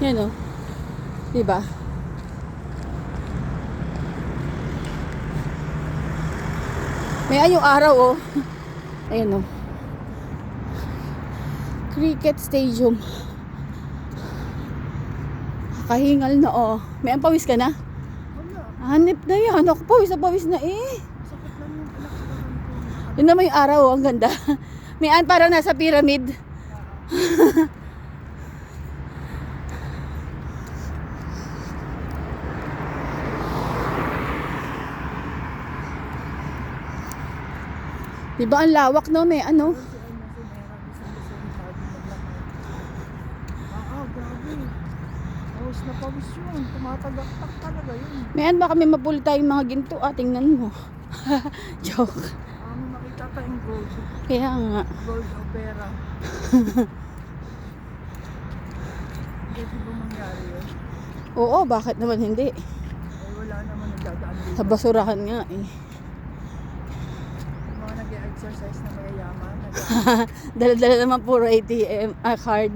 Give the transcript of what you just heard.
Yan o. Diba? May yung araw oh. Ayan oh. Cricket Stadium. Kahingal na oh. May ang pawis ka na? Hanip na yan. Ako pawis na eh. Yun naman yung araw oh. Ang ganda. May parang nasa pyramid. Diba ang lawak no? May ano? Grabe. Pawis na pawis yun. Tumatagaktak talaga yun. Mayan baka may mapuli tayong mga ginto. Tingnan mo. Joke. Makita tayong gold. Kaya nga. Gold opera. Hindi ba mangyari yun? Oo, bakit naman hindi? Wala naman nagdadaan dito. Sa basurahan nga eh. Mga nag-exercise na mayayaman. Dala-dala naman puro ATM card.